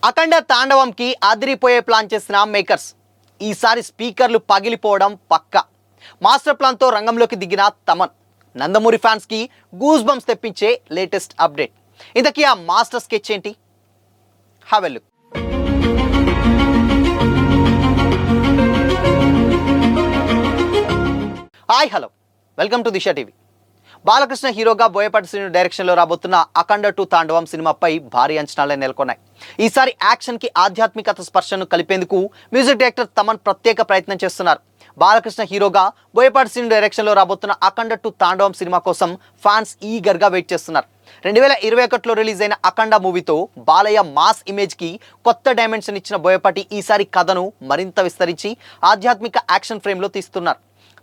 అఖండ తాండవంకి అదిరిపోయే ప్లాన్ చేసిన మేకర్స్ ఈసారి స్పీకర్లు పగిలిపోవడం పక్కా. మాస్టర్ ప్లాన్తో రంగంలోకి దిగిన తమన్. నందమూరి ఫ్యాన్స్కి గూస్ బంప్స్ తెప్పించే లేటెస్ట్ అప్డేట్. ఇంతకీ ఆ మాస్టర్ స్కెచ్ ఏంటి? Have a look. Hi hello, welcome to Disha TV. Balakrishna హీరోగా బోయపాటి శ్రీను డైరెక్షన్లో రాబోతున్న అఖండ 2 తాండవం సినిమాపై భారీ అంచనాలే నెలకొన్నాయి. ఈసారి యాక్షన్కి ఆధ్యాత్మికత స్పర్శను కలిపేందుకు మ్యూజిక్ డైరెక్టర్ తమన్ ప్రత్యేక ప్రయత్నం చేస్తున్నారు. బాలకృష్ణ హీరోగా బోయపాటి శ్రీను డైరెక్షన్లో రాబోతున్న అఖండ 2 తాండవం సినిమా కోసం ఫ్యాన్స్ ఈగర్గా వెయిట్ చేస్తున్నారు. 2021లో రిలీజ్ అయిన అఖండ మూవీతో బాలయ్య మాస్ ఇమేజ్కి కొత్త డైమెన్షన్ ఇచ్చిన బోయపాటి ఈసారి కథను మరింత విస్తరించి ఆధ్యాత్మిక యాక్షన్ ఫ్రేమ్లో తీస్తున్నారు.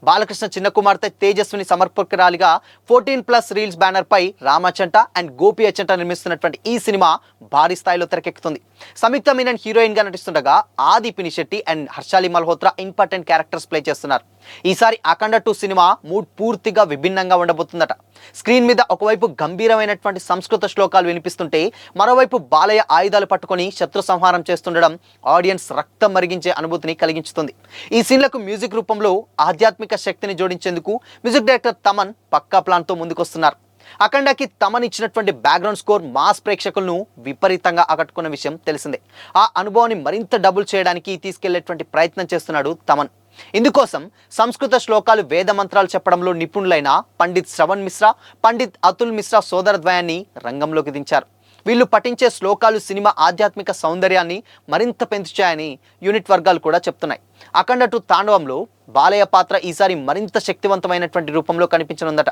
బాలకృష్ణ చిన్న కుమార్తె తేజస్విని సమర్పకురాలిగా 14+ రీల్స్ బ్యానర్ పై రామచంట అండ్ గోపి అచంట నిర్మిస్తున్నటువంటి ఈ సినిమా భారీ స్థాయిలో తెరకెక్కుతుంది. సంయుక్త మీనన్ హీరోయిన్ గా నటిస్తుండగా Aadhi Pinisetty and Harshaali Malhotra important characters play చేస్తున్నారు. ఈసారి అఖండ 2 సినిమా మూడ్ పూర్తిగా విభిన్నంగా ఉండబోతుందట. స్క్రీన్ మీద ఒకవైపు గంభీరమైనటువంటి సంస్కృత శ్లోకాలు వినిపిస్తుంటే మరోవైపు బాలయ్య ఆయుధాలు పట్టుకొని శత్రు సంహారం చేస్తుండడం ఆడియన్స్ రక్తం మరిగించే అనుభూతిని కలిగించుతుంది. ఈ సీన్లకు మ్యూజిక్ రూపంలో ఆధ్యాత్మిక శక్తిని జోడించేందుకు మ్యూజిక్ డైరెక్టర్ తమన్ పక్కా ప్లాన్తో ముందుకొస్తున్నారు. అఖండకి తమన్ ఇచ్చినటువంటి బ్యాక్గ్రౌండ్ స్కోర్ మాస్ ప్రేక్షకులను విపరీతంగా ఆకట్టుకున్న విషయం తెలిసిందే. ఆ అనుభవాన్ని మరింత డబుల్ చేయడానికి తీసుకెళ్లేటువంటి ప్రయత్నం చేస్తున్నాడు తమన్. ఇందుకోసం సంస్కృత శ్లోకాలు వేద మంత్రాలు చెప్పడంలో నిపుణులైన పండిత్ శ్రవణ్ మిశ్రా, పండిత్ అతుల్ మిశ్రా సోదరద్వయాన్ని రంగంలోకి దించారు. వీళ్ళు పఠించే శ్లోకాలు సినిమా ఆధ్యాత్మిక సౌందర్యాన్ని మరింత పెంచుతాయని యూనిట్ వర్గాలు కూడా చెప్తున్నాయి. అఖండ 2 తాండవంలో బాలయ్య పాత్ర ఈసారి మరింత శక్తివంతమైనటువంటి రూపంలో కనిపించనుందట.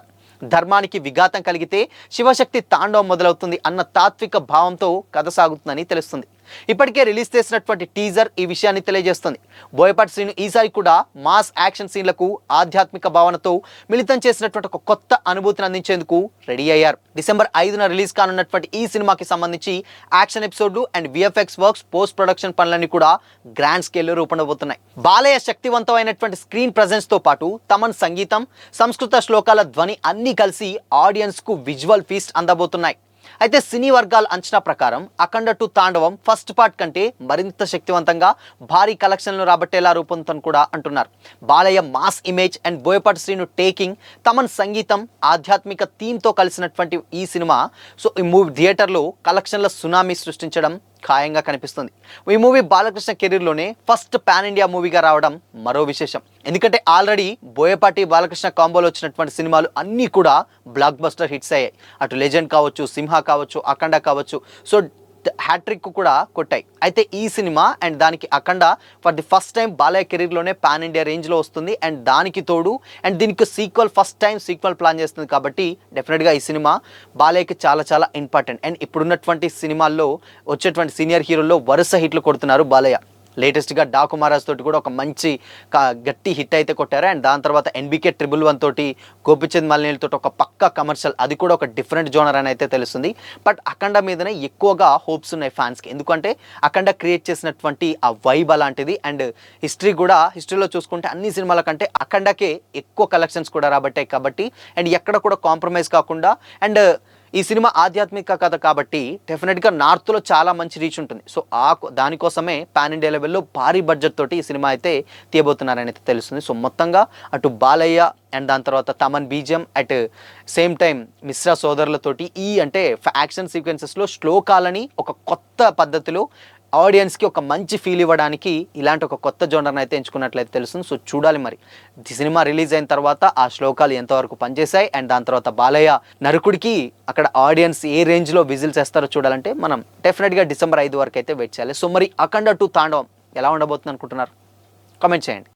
ధర్మానికి విఘాతం కలిగితే శివశక్తి తాండవం మొదలవుతుంది అన్న తాత్విక భావంతో కథ సాగుతుందని తెలుస్తుంది. ఇప్పటికే రిలీజ్ చేసినటువంటి టీజర్ ఈ విషయాన్ని తెలియజేస్తుంది. బోయపాటి శ్రీను ఈసారి కూడా మాస్ యాక్షన్ సీన్లకు ఆధ్యాత్మిక భావనతో మిళితం చేసినటువంటి ఒక కొత్త అనుభూతిని అందించేందుకు రెడీ అయ్యారు. డిసెంబర్ 5న రిలీజ్ కానున్నటువంటి ఈ సినిమాకి సంబంధించి యాక్షన్ ఎపిసోడ్లు and VFX works, post production పనులన్నీ కూడా గ్రాండ్ స్కేల్లో రూపొందబోతున్నాయి. బాలయ్య శక్తివంతమైనటువంటి స్క్రీన్ ప్రెజెన్స్ తో పాటు తమన్ సంగీతం, సంస్కృత శ్లోకాల ధ్వని అన్నీ కలిసి ఆడియన్స్ కు విజువల్ ఫీస్ట్ అందబోతున్నాయి. అయితే సినీ వర్గాల అంచనా ప్రకారం అఖండ 2 తాండవం ఫస్ట్ పార్ట్ కంటే మరింత శక్తివంతంగా భారీ కలెక్షన్లు రాబట్టేలా రూపొందుతుందని కూడా అంటున్నారు. Balayya mass image and Boyapati Srinu taking, Thaman సంగీతం, ఆధ్యాత్మిక థీమ్తో కలిసినటువంటి ఈ సినిమా ఈ మూవీ థియేటర్లో కలెక్షన్ల సునామీ సృష్టించడం ఖాయంగా కనిపిస్తుంది. ఈ మూవీ బాలకృష్ణ కెరీర్లోనే ఫస్ట్ పాన్ ఇండియా మూవీగా రావడం మరో విశేషం. ఎందుకంటే ఆల్రెడీ బోయపాటి బాలకృష్ణ కాంబోలో వచ్చినటువంటి సినిమాలు అన్నీ కూడా బ్లాక్ బస్టర్ హిట్స్ అయ్యాయి. అటు లెజెండ్ కావచ్చు, సింహ కావచ్చు, అఖండ కావచ్చు, సో హ్యాట్రిక్ కూడా కొట్టాయి. అయితే ఈ సినిమా అండ్ దానికి Akhanda for the first time Balayya కెరీర్లోనే పాన్ ఇండియా రేంజ్లో వస్తుంది. అండ్ దానికి తోడు అండ్ దీనికి ఫస్ట్ టైం సీక్వెల్ ప్లాన్ చేస్తుంది. కాబట్టి డెఫినెట్గా ఈ సినిమా బాలయ్యకి చాలా చాలా ఇంపార్టెంట్. అండ్ ఇప్పుడున్నటువంటి సినిమాల్లో వచ్చేటువంటి సీనియర్ హీరోల్లో వరుస హిట్లు కొడుతున్నారు బాలయ్య. లేటెస్ట్గా డాకు మహారాజ్ తోటి కూడా ఒక మంచి గట్టి హిట్ అయితే కొట్టారు. అండ్ దాని తర్వాత NBK 111 తోటి గోపిచంద్ మలినేని తోటి ఒక పక్క కమర్షియల్, అది కూడా ఒక డిఫరెంట్ జోనర్ అని అయితే తెలుస్తుంది. బట్ అఖండ మీదనే ఎక్కువగా హోప్స్ ఉన్నాయి ఫ్యాన్స్కి. ఎందుకంటే అఖండ క్రియేట్ చేసినటువంటి ఆ వైబ్ అలాంటిది. అండ్ హిస్టరీలో చూసుకుంటే అన్ని సినిమాల కంటే అఖండకే ఎక్కువ కలెక్షన్స్ కూడా రాబట్టాయి. కాబట్టి అండ్ ఎక్కడ కూడా కాంప్రమైజ్ కాకుండా అండ్ ఈ సినిమా ఆధ్యాత్మిక కథ కాబట్టి డెఫినెట్గా నార్త్లో చాలా మంచి రీచ్ ఉంటుంది. సో దానికోసమే పాన్ ఇండియా లెవెల్లో భారీ బడ్జెట్ తోటి ఈ సినిమా అయితే తీయబోతున్నారని అయితే తెలుస్తుంది. సో మొత్తంగా అటు బాలయ్య అండ్ దాని తర్వాత Thaman BGM at same time Mishra సోదరులతోటి అంటే యాక్షన్ సీక్వెన్సెస్లో శ్లోకాలని ఒక కొత్త పద్ధతిలో ఆడియన్స్కి ఒక మంచి ఫీల్ ఇవ్వడానికి ఇలాంటి ఒక కొత్త జోనర్ని అయితే ఎంచుకున్నట్లయితే తెలుస్తుంది. సో చూడాలి మరి సినిమా రిలీజ్ అయిన తర్వాత ఆ శ్లోకాలు ఎంతవరకు పనిచేశాయి అండ్ దాని తర్వాత బాలయ్య నరకుడికి అక్కడ ఆడియన్స్ ఏ రేంజ్లో విజిల్స్ వేస్తారో చూడాలంటే మనం డెఫినెట్గా డిసెంబర్ 5 వరకు అయితే వెయిట్ చేయాలి. సో మరి అఖండ 2 తాండవం ఎలా ఉండబోతుంది అనుకుంటున్నారు? కామెంట్ చేయండి.